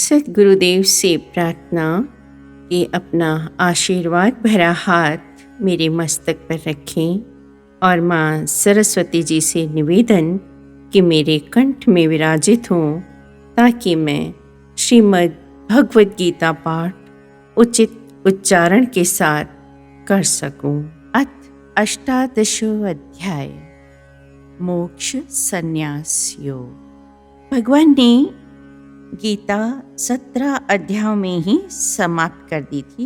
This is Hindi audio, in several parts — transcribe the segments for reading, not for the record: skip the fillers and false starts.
सद्गुरुदेव से प्रार्थना कि अपना आशीर्वाद भरा हाथ मेरे मस्तक पर रखें और माँ सरस्वती जी से निवेदन कि मेरे कंठ में विराजित हों ताकि मैं श्रीमद् भगवद गीता पाठ उचित उच्चारण के साथ कर सकूं। अथ अष्टादशो अध्याय मोक्ष संन्यास योग। भगवान ने गीता 17 अध्यायों में ही समाप्त कर दी थी।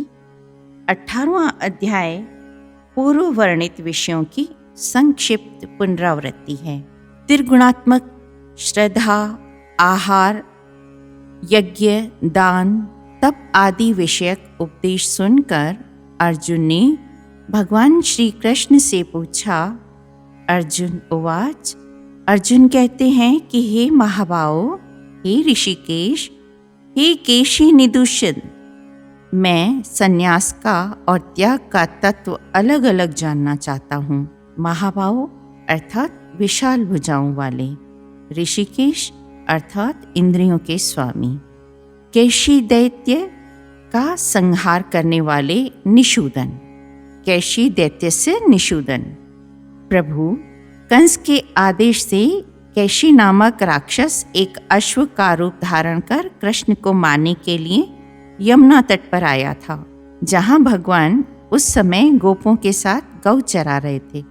18वां अध्याय पूर्व वर्णित विषयों की संक्षिप्त पुनरावृत्ति है। त्रिगुणात्मक श्रद्धा, आहार, यज्ञ, दान, तप आदि विषयक उपदेश सुनकर अर्जुन ने भगवान श्री कृष्ण से पूछा। अर्जुन उवाच। अर्जुन कहते हैं कि हे महाबाहो, हे ऋषिकेश, हे केशी निदुषन, मैं संन्यास का और त्याग का तत्व अलग अलग जानना चाहता हूँ। महाबाहो अर्थात विशाल भुजाओं वाले, ऋषिकेश अर्थात इंद्रियों के स्वामी, केशी दैत्य का संहार करने वाले निषूदन, केशी दैत्य से निषूदन। प्रभु कंस के आदेश से केशी नामक राक्षस एक अश्व का रूप धारण कर कृष्ण को मारने के लिए यमुना तट पर आया था, जहां भगवान उस समय गोपों के साथ गौ चरा रहे थे।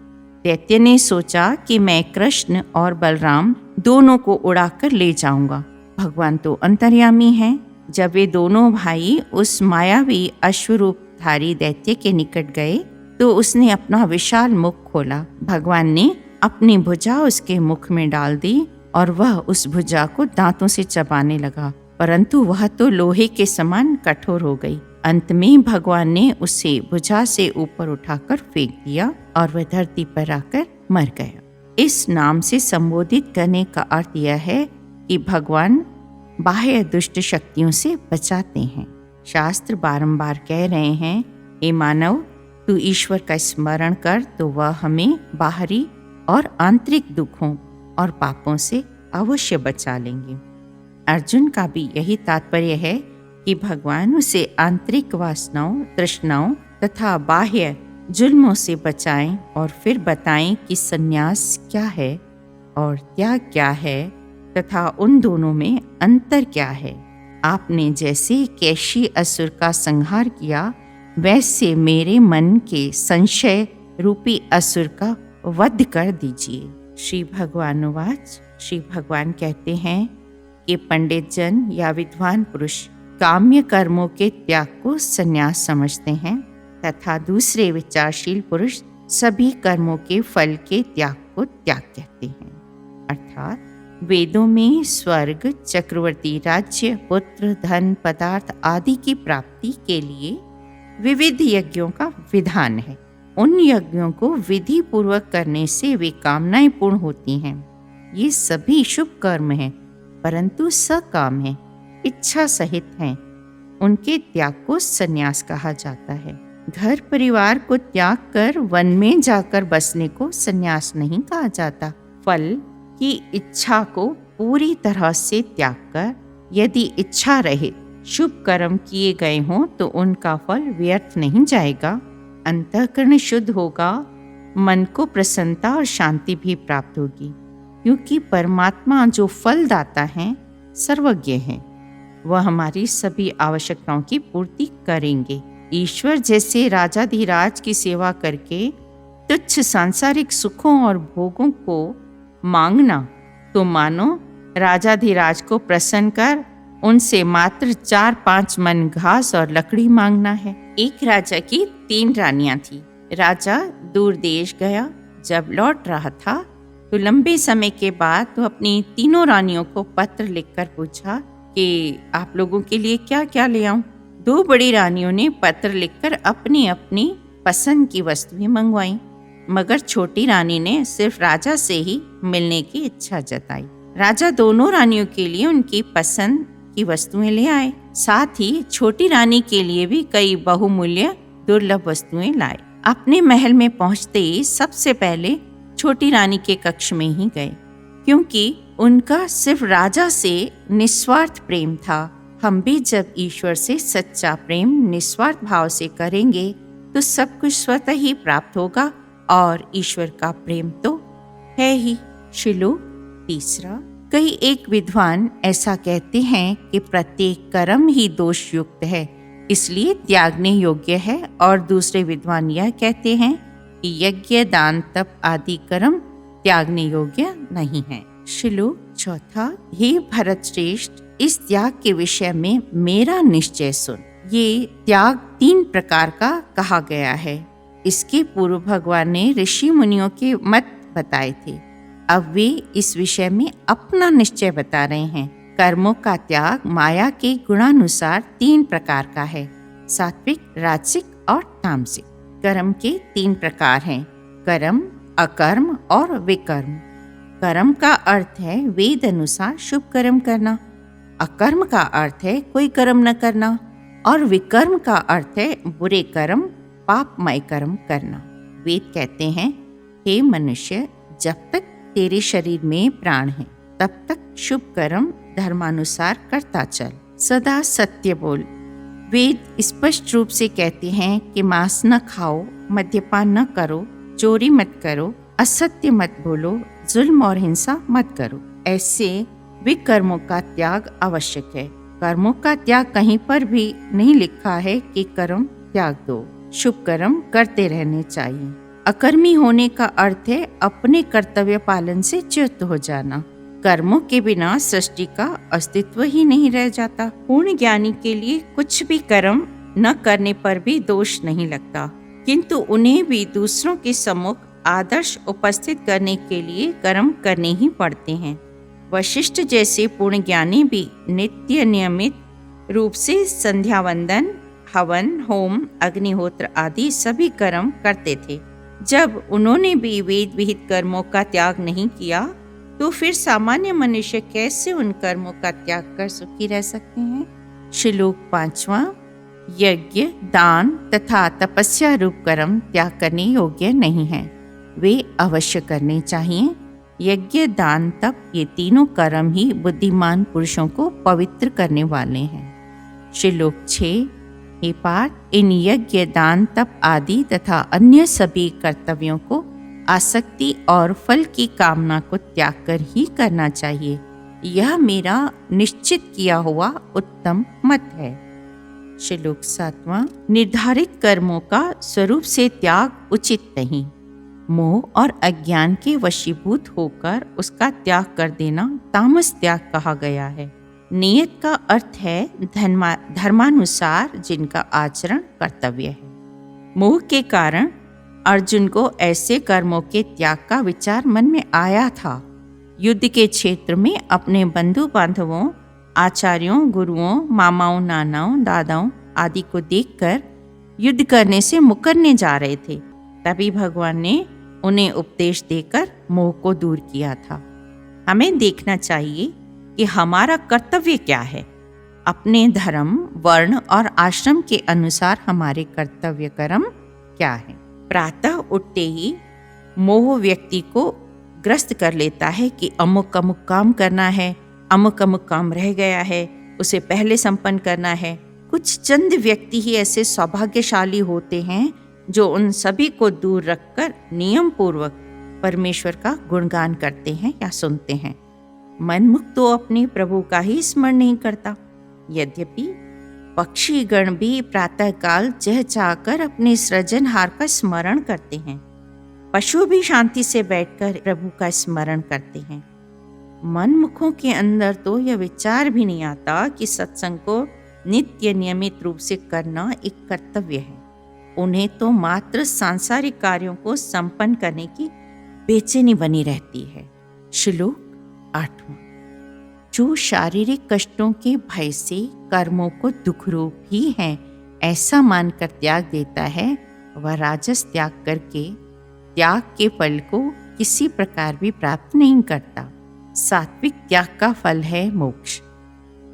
दैत्य ने सोचा कि मैं कृष्ण और बलराम दोनों को उड़ाकर ले जाऊंगा। भगवान तो अंतर्यामी हैं। जब वे दोनों भाई उस मायावी अश्वरूपधारी दैत्य के निकट गए तो उसने अपना विशाल मुख खोला। भगवान ने अपनी भुजा उसके मुख में डाल दी और वह उस भुजा को दांतों से चबाने लगा, परंतु वह तो लोहे के समान कठोर हो गई। अंत में भगवान ने उसे भुजा से ऊपर उठाकर फेंक दिया और वह धरती पर आकर मर गया। इस नाम से संबोधित करने का अर्थ यह है कि भगवान बाह्य दुष्ट शक्तियों से बचाते हैं। शास्त्र बारंबार कह रहे हैं, हे मानव, तू ईश्वर का स्मरण कर तो वह हमें बाहरी और आंतरिक दुखों और पापों से अवश्य बचा लेंगे। अर्जुन का भी यही तात्पर्य है कि भगवान उसे आंतरिक वासनाओं, तृष्णाओं तथा बाह्य जुल्मों से बचाएं और फिर बताएं कि संन्यास क्या है और त्याग क्या है तथा उन दोनों में अंतर क्या है। आपने जैसे केशी असुर का संहार किया, वैसे मेरे मन के संशय रूपी असुर का वध कर दीजिए। श्री भगवान उवाच। श्री भगवान कहते हैं कि पंडित जन या विद्वान पुरुष काम्य कर्मों के त्याग को संन्यास समझते हैं तथा दूसरे विचारशील पुरुष सभी कर्मों के फल के त्याग को त्याग कहते हैं। अर्थात वेदों में स्वर्ग, चक्रवर्ती राज्य, पुत्र, धन, पदार्थ आदि की प्राप्ति के लिए विविध यज्ञों का विधान है। उन यज्ञों को विधि पूर्वक करने से वे कामनाएं पूर्ण होती हैं। ये सभी शुभ कर्म हैं, परंतु सकाम हैं, इच्छा सहित हैं। उनके त्याग को संन्यास कहा जाता है। घर परिवार को त्याग कर वन में जाकर बसने को संन्यास नहीं कहा जाता। फल की इच्छा को पूरी तरह से त्याग कर यदि इच्छा रहे शुभ कर्म किए गए हों तो उनका फल व्यर्थ नहीं जाएगा। अंतःकरण शुद्ध होगा, मन को प्रसन्नता और शांति भी प्राप्त होगी, क्योंकि परमात्मा जो फलदाता है, सर्वज्ञ है। वह हमारी सभी आवश्यकताओं की पूर्ति करेंगे। ईश्वर जैसे राजाधिराज की सेवा करके तुच्छ सांसारिक सुखों और भोगों को मांगना तो मानो राजाधिराज को प्रसन्न कर उनसे मात्र 4-5 मन घास और लकड़ी मांगना है। एक राजा की 3 रानियां थी। राजा दूर देश गया। जब लौट रहा था तो लंबे समय के बाद तो अपनी तीनों रानियों को पत्र लिखकर पूछा कि आप लोगों के लिए क्या क्या ले आऊं। 2 बड़ी रानियों ने पत्र लिखकर अपनी अपनी पसंद की वस्तुएं मंगवाई, मगर छोटी रानी ने सिर्फ राजा से ही मिलने की इच्छा जताई। राजा दोनों रानियों के लिए उनकी पसंद की वस्तुएं ले आए, साथ ही छोटी रानी के लिए भी कई बहुमूल्य दुर्लभ वस्तुएं लाए। अपने महल में पहुंचते ही सबसे पहले छोटी रानी के कक्ष में ही गए, क्योंकि उनका सिर्फ राजा से निस्वार्थ प्रेम था। हम भी जब ईश्वर से सच्चा प्रेम निस्वार्थ भाव से करेंगे तो सब कुछ स्वतः ही प्राप्त होगा, और ईश्वर का प्रेम तो है ही। श्लोक 3। कई एक विद्वान ऐसा कहते हैं कि प्रत्येक कर्म ही दोष युक्त है, इसलिए त्यागने योग्य है, और दूसरे विद्वान यह कहते हैं कि यज्ञ, दान, तप आदि कर्म त्यागने योग्य नहीं है। श्लोक 4। हे भरत श्रेष्ठ, इस त्याग के विषय में मेरा निश्चय सुन। ये त्याग 3 प्रकार का कहा गया है। इसके पूर्व भगवान ने ऋषि मुनियों के मत बताए थे, अब वे इस विषय में अपना निश्चय बता रहे हैं। कर्मों का त्याग माया के गुणानुसार 3 प्रकार का है, सात्विक, राजसिक और तामसिक। कर्म के 3 प्रकार हैं, कर्म, अकर्म और विकर्म। कर्म का अर्थ है वेद अनुसार शुभ कर्म करना, अकर्म का अर्थ है कोई कर्म न करना, और विकर्म का अर्थ है बुरे कर्म, पापमय कर्म करना। वेद कहते हैं, हे मनुष्य, जब तक तेरे शरीर में प्राण है तब तक शुभ कर्म धर्मानुसार करता चल, सदा सत्य बोल। वेद स्पष्ट रूप से कहते हैं कि मांस न खाओ, मद्यपान न करो, चोरी मत करो, असत्य मत बोलो, जुल्म और हिंसा मत करो। ऐसे विकर्मों का त्याग आवश्यक है। कर्मों का त्याग कहीं पर भी नहीं लिखा है कि कर्म त्याग दो, शुभ कर्म करते रहने चाहिए। अकर्मी होने का अर्थ है अपने कर्तव्य पालन से च्युत हो जाना। कर्मों के बिना सृष्टि का अस्तित्व ही नहीं रह जाता। पूर्ण ज्ञानी के लिए कुछ भी कर्म न करने पर भी दोष नहीं लगता, किंतु उन्हें भी दूसरों के सम्मुख आदर्श उपस्थित करने के लिए कर्म करने ही पड़ते हैं। वशिष्ठ जैसे पूर्ण ज्ञानी भी नित्य नियमित रूप से संध्या वंदन, हवन, होम, अग्निहोत्र आदि सभी कर्म करते थे। जब उन्होंने भी वेद विहित कर्मों का त्याग नहीं किया तो फिर सामान्य मनुष्य कैसे उन कर्मों का त्याग कर सुखी रह सकते हैं। श्लोक 5। यज्ञ, दान तथा तपस्या रूप कर्म त्याग करने योग्य नहीं है, वे अवश्य करने चाहिए। यज्ञ, दान, तप ये तीनों कर्म ही बुद्धिमान पुरुषों को पवित्र करने वाले हैं। श्लोक 6। हे पार्थ, इन यज्ञ, दान, तप आदि तथा अन्य सभी कर्तव्यों को आसक्ति और फल की कामना को त्याग कर ही करना चाहिए। यह मेरा निश्चित किया हुआ उत्तम मत है। श्लोक 7। निर्धारित कर्मों का स्वरूप से त्याग उचित नहीं। मोह और अज्ञान के वशीभूत होकर उसका त्याग कर देना तामस त्याग कहा गया है। नियत का अर्थ है धर्मानुसार जिनका आचरण कर्तव्य है। मोह के कारण अर्जुन को ऐसे कर्मों के त्याग का विचार मन में आया था। युद्ध के क्षेत्र में अपने बंधु बांधवों, आचार्यों, गुरुओं, मामाओं, नानाओं, दादाओं आदि को देखकर युद्ध करने से मुकरने जा रहे थे। तभी भगवान ने उन्हें उपदेश देकर मोह को दूर किया था। हमें देखना चाहिए कि हमारा कर्तव्य क्या है। अपने धर्म, वर्ण और आश्रम के अनुसार हमारे कर्तव्य कर्म क्या है। प्रातः उठते ही मोह व्यक्ति को ग्रस्त कर लेता है कि अमुक अमुक काम करना है, अमुक अमुक काम रह गया है, उसे पहले संपन्न करना है। कुछ चंद व्यक्ति ही ऐसे सौभाग्यशाली होते हैं जो उन सभी को दूर रखकर नियम पूर्वक परमेश्वर का गुणगान करते हैं या सुनते हैं। मनमुख तो अपने प्रभु का ही स्मरण नहीं करता। यद्यपि पक्षी गण भी प्रातःकाल चहचहाकर अपने सृजनहार का स्मरण करते हैं। पशु भी शांति से बैठकर प्रभु का स्मरण करते हैं। मनमुखों के अंदर तो यह विचार भी नहीं आता कि सत्संग को नित्य नियमित रूप से करना एक कर्तव्य है। उन्हें तो मात्र सांसारिक कार्यों को संपन्न करने की बेचैनी बनी रहती है। श्लोक 8। जो शारीरिक कष्टों के भय से कर्मों को दुखरूप ही हैं ऐसा मानकर त्याग देता है, वह राजस त्याग करके त्याग के फल को किसी प्रकार भी प्राप्त नहीं करता। सात्विक त्याग का फल है मोक्ष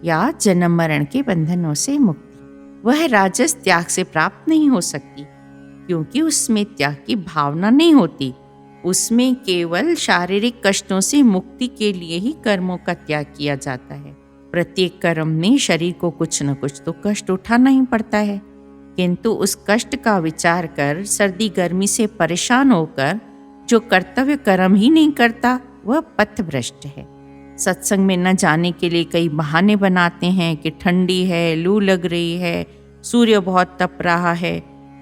या जन्म मरण के बंधनों से मुक्ति। वह राजस त्याग से प्राप्त नहीं हो सकती, क्योंकि उसमें त्याग की भावना नहीं होती। उसमें केवल शारीरिक कष्टों से मुक्ति के लिए ही कर्मों का त्याग किया जाता है। प्रत्येक कर्म में शरीर को कुछ न कुछ तो कष्ट उठाना ही पड़ता है, किंतु उस कष्ट का विचार कर सर्दी गर्मी से परेशान होकर जो कर्तव्य कर्म ही नहीं करता वह पथभ्रष्ट है। सत्संग में न जाने के लिए कई बहाने बनाते हैं कि ठंडी है, लू लग रही है, सूर्य बहुत तप रहा है।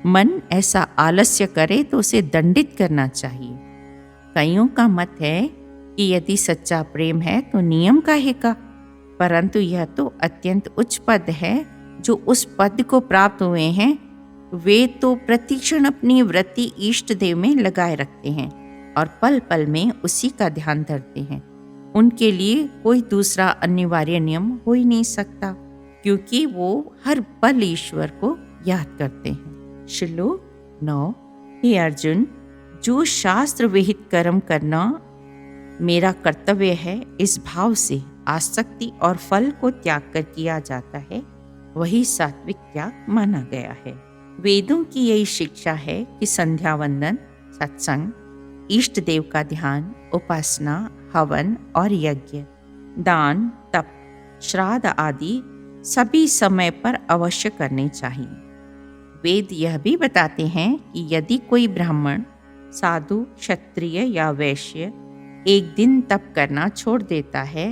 मन ऐसा आलस्य करे तो उसे दंडित करना चाहिए। कईयों का मत है कि यदि सच्चा प्रेम है तो नियम काहे का, परंतु यह तो अत्यंत उच्च पद है। जो उस पद को प्राप्त हुए हैं वे तो प्रतिक्षण अपनी वृत्ति इष्ट देव में लगाए रखते हैं और पल पल में उसी का ध्यान धरते हैं। उनके लिए कोई दूसरा अनिवार्य नियम हो ही नहीं सकता, क्योंकि वो हर पल ईश्वर को याद करते हैं। श्लोक 9। हे अर्जुन, जो शास्त्र विहित कर्म करना मेरा कर्तव्य है, इस भाव से आसक्ति और फल को त्याग कर किया जाता है, वही सात्विक त्याग माना गया है। वेदों की यही शिक्षा है कि संध्या वंदन, सत्संग, इष्ट देव का ध्यान, उपासना, हवन और यज्ञ, दान, तप, श्राद्ध आदि सभी समय पर अवश्य करने चाहिए। वेद यह भी बताते हैं कि यदि कोई ब्राह्मण, साधु, क्षत्रिय या वैश्य एक दिन तप करना छोड़ देता है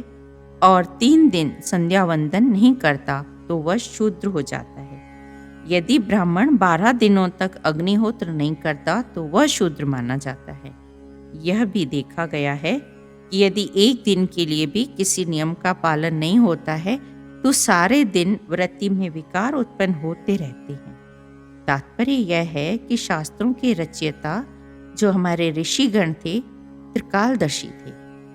और 3 दिन संध्या वंदन नहीं करता तो वह शूद्र हो जाता है। यदि ब्राह्मण 12 दिनों तक अग्निहोत्र नहीं करता तो वह शूद्र माना जाता है। यह भी देखा गया है कि यदि एक दिन के लिए भी किसी नियम का पालन नहीं होता है तो सारे दिन वृत्ति में विकार उत्पन्न होते रहते हैं। तात्पर्य यह है कि शास्त्रों के रचयिता जो हमारे ऋषिगण थे त्रिकालदर्शी थे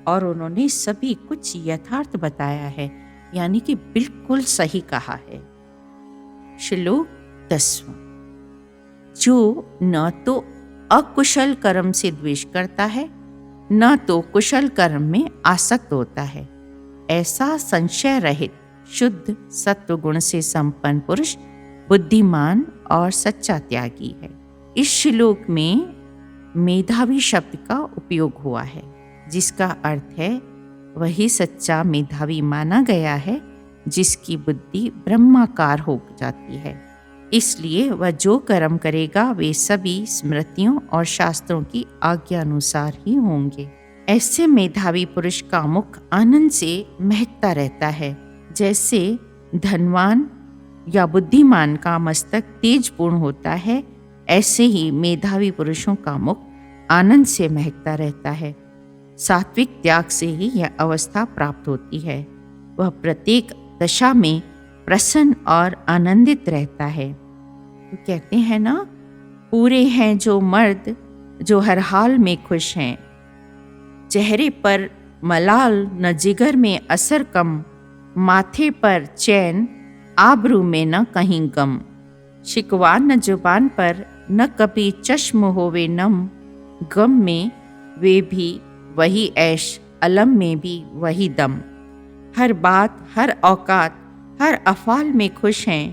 और उन्होंने सभी कुछ यथार्थ बताया है, यानी कि बिल्कुल सही कहा है। श्लोक 10। जो न तो अकुशल कर्म से द्वेष करता है, न तो कुशल कर्म में आसक्त होता है, ऐसा संशय रहित शुद्ध सत्व गुण से संपन्न पुरुष बुद्धिमान और सच्चा त्यागी है। इस श्लोक में मेधावी शब्द का उपयोग हुआ है, जिसका अर्थ है वही सच्चा मेधावी माना गया है जिसकी बुद्धि ब्रह्माकार हो जाती है। इसलिए वह जो कर्म करेगा वे सभी स्मृतियों और शास्त्रों की आज्ञा अनुसार ही होंगे। ऐसे मेधावी पुरुष का मुख आनंद से महकता रहता है। जैसे धनवान या बुद्धिमान का मस्तक तेजपूर्ण होता है, ऐसे ही मेधावी पुरुषों का मुख आनंद से महकता रहता है। सात्विक त्याग से ही यह अवस्था प्राप्त होती है। वह प्रत्येक दशा में प्रसन्न और आनंदित रहता है। तो कहते हैं ना, पूरे हैं जो मर्द जो हर हाल में खुश हैं, चेहरे पर मलाल न जिगर में असर कम, माथे पर चैन आबरू में न कहीं गम, शिकवा न जुबान पर न कभी चश्म होवे नम, गम में वे भी वही ऐश, अलम में भी वही दम, हर बात हर औकात हर अफाल में खुश हैं,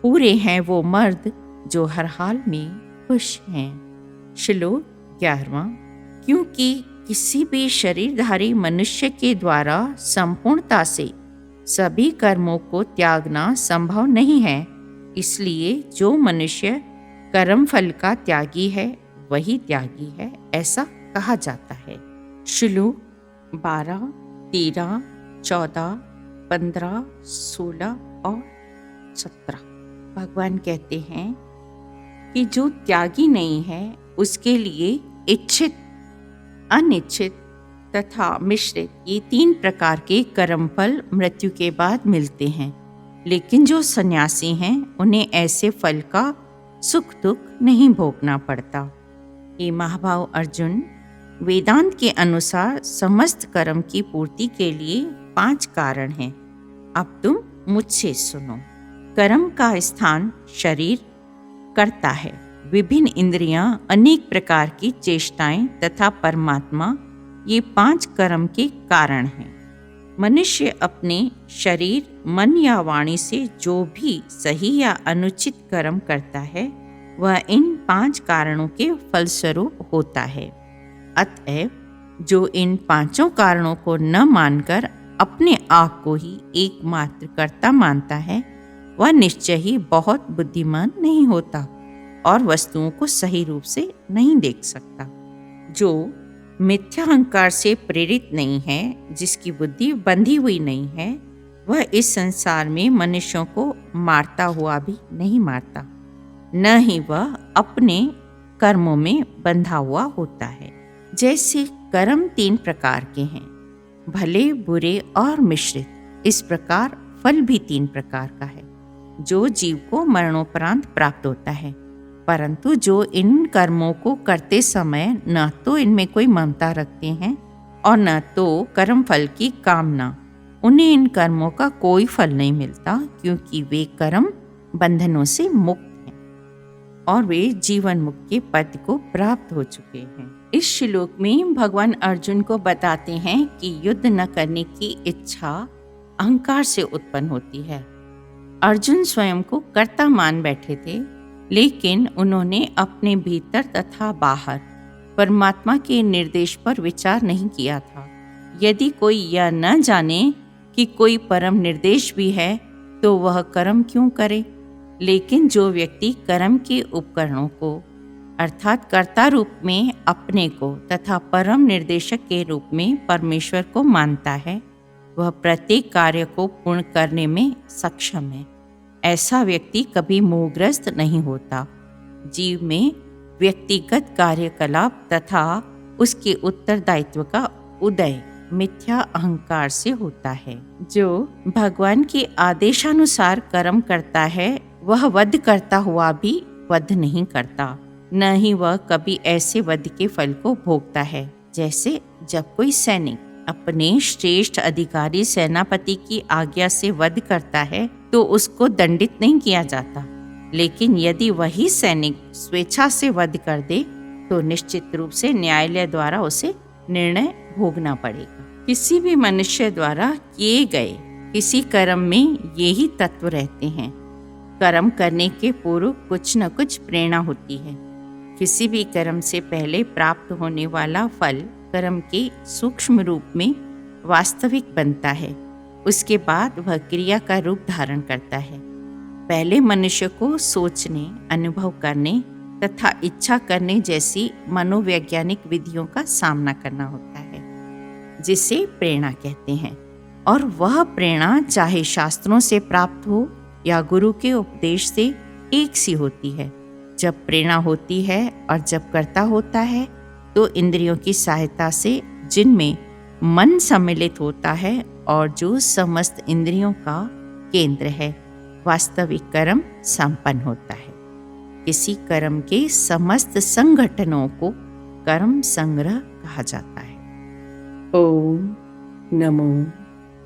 पूरे हैं वो मर्द जो हर हाल में खुश हैं। श्लोक 11। क्योंकि किसी भी शरीरधारी मनुष्य के द्वारा संपूर्णता से सभी कर्मों को त्यागना संभव नहीं है, इसलिए जो मनुष्य कर्म फल का त्यागी है वही त्यागी है, ऐसा कहा जाता है। श्लोक 12, 13, 14, 15, 16 और 17। भगवान कहते हैं कि जो त्यागी नहीं है उसके लिए इच्छित, अनिच्छित तथा मिश्रित ये 3 प्रकार के कर्मफल मृत्यु के बाद मिलते हैं। लेकिन जो सन्यासी हैं उन्हें ऐसे फल का सुख दुख नहीं भोगना पड़ता। ये महाभाव अर्जुन, वेदांत के अनुसार समस्त कर्म की पूर्ति के लिए 5 कारण हैं। अब तुम मुझसे सुनो। कर्म का स्थान शरीर करता है, विभिन्न इंद्रियां, अनेक प्रकार की चेष्टाएं तथा परमात्मा, ये 5 कर्म के कारण हैं। मनुष्य अपने शरीर, मन या वाणी से जो भी सही या अनुचित कर्म करता है वह इन 5 कारणों के फलस्वरूप होता है। अतएव जो इन 5 कारणों को न मानकर अपने आप को ही एकमात्र कर्ता मानता है, वह निश्चय ही बहुत बुद्धिमान नहीं होता और वस्तुओं को सही रूप से नहीं देख सकता। जो मिथ्या अहंकार से प्रेरित नहीं है, जिसकी बुद्धि बंधी हुई नहीं है, वह इस संसार में मनुष्यों को मारता हुआ भी नहीं मारता, न ही वह अपने कर्मों में बंधा हुआ होता है। जैसे कर्म 3 प्रकार के हैं, भले, बुरे और मिश्रित, इस प्रकार फल भी 3 प्रकार का है, जो जीव को मरणोपरांत प्राप्त होता है। परंतु जो इन कर्मों को करते समय न तो इनमें कोई ममता रखते हैं और न तो कर्म फल की कामना, उन्हें इन कर्मों का कोई फल नहीं मिलता, क्योंकि वे कर्म बंधनों से मुक्त हैं और वे जीवन मुक्त के पद को प्राप्त हो चुके हैं। इस श्लोक में भगवान अर्जुन को बताते हैं कि युद्ध न करने की इच्छा अहंकार से उत्पन्न होती है। अर्जुन स्वयं को कर्ता मान बैठे थे, लेकिन उन्होंने अपने भीतर तथा बाहर परमात्मा के निर्देश पर विचार नहीं किया था। यदि कोई यह न जाने कि कोई परम निर्देश भी है, तो वह कर्म क्यों करे? लेकिन जो व्यक्ति कर्म के उपकरणों को अर्थात कर्ता रूप में अपने को तथा परम निर्देशक के रूप में परमेश्वर को मानता है, वह प्रत्येक कार्य को पूर्ण करने में सक्षम है। ऐसा व्यक्ति कभी मोहग्रस्त नहीं होता। जीव में व्यक्तिगत कार्यकलाप तथा उसके उत्तरदायित्व का उदय मिथ्या अहंकार से होता है। जो भगवान के आदेशानुसार कर्म करता है, वह वध करता हुआ भी वध नहीं करता, न ही वह कभी ऐसे वध के फल को भोगता है। जैसे जब कोई सैनिक अपने श्रेष्ठ अधिकारी सेनापति की आज्ञा से वध करता है, तो उसको दंडित नहीं किया जाता, लेकिन यदि वही सैनिक स्वेच्छा से वध कर दे, तो निश्चित रूप से न्यायालय द्वारा उसे निर्णय भोगना पड़ेगा। किसी भी मनुष्य द्वारा किए गए किसी कर्म में यही तत्व रहते हैं। कर्म करने के पूर्व कुछ न कुछ प्रेरणा होती है। किसी भी कर्म से पहले प्राप्त होने वाला फल कर्म के सूक्ष्म रूप में वास्तविक बनता है। उसके बाद वह क्रिया का रूप धारण करता है। पहले मनुष्य को सोचने, अनुभव करने तथा इच्छा करने जैसी मनोवैज्ञानिक विधियों का सामना करना होता है, जिसे प्रेरणा कहते हैं। और वह प्रेरणा चाहे शास्त्रों से प्राप्त हो या गुरु के उपदेश से, एक सी होती है। जब प्रेरणा होती है और जब कर्ता होता है, तो इंद्रियों की सहायता से, जिनमें मन सम्मिलित होता है और जो समस्त इंद्रियों का केंद्र है, वास्तविक कर्म संपन्न होता है। किसी कर्म के समस्त संगठनों को कर्म संग्रह कहा जाता है। ओम नमो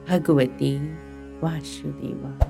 भगवते वासुदेवाय।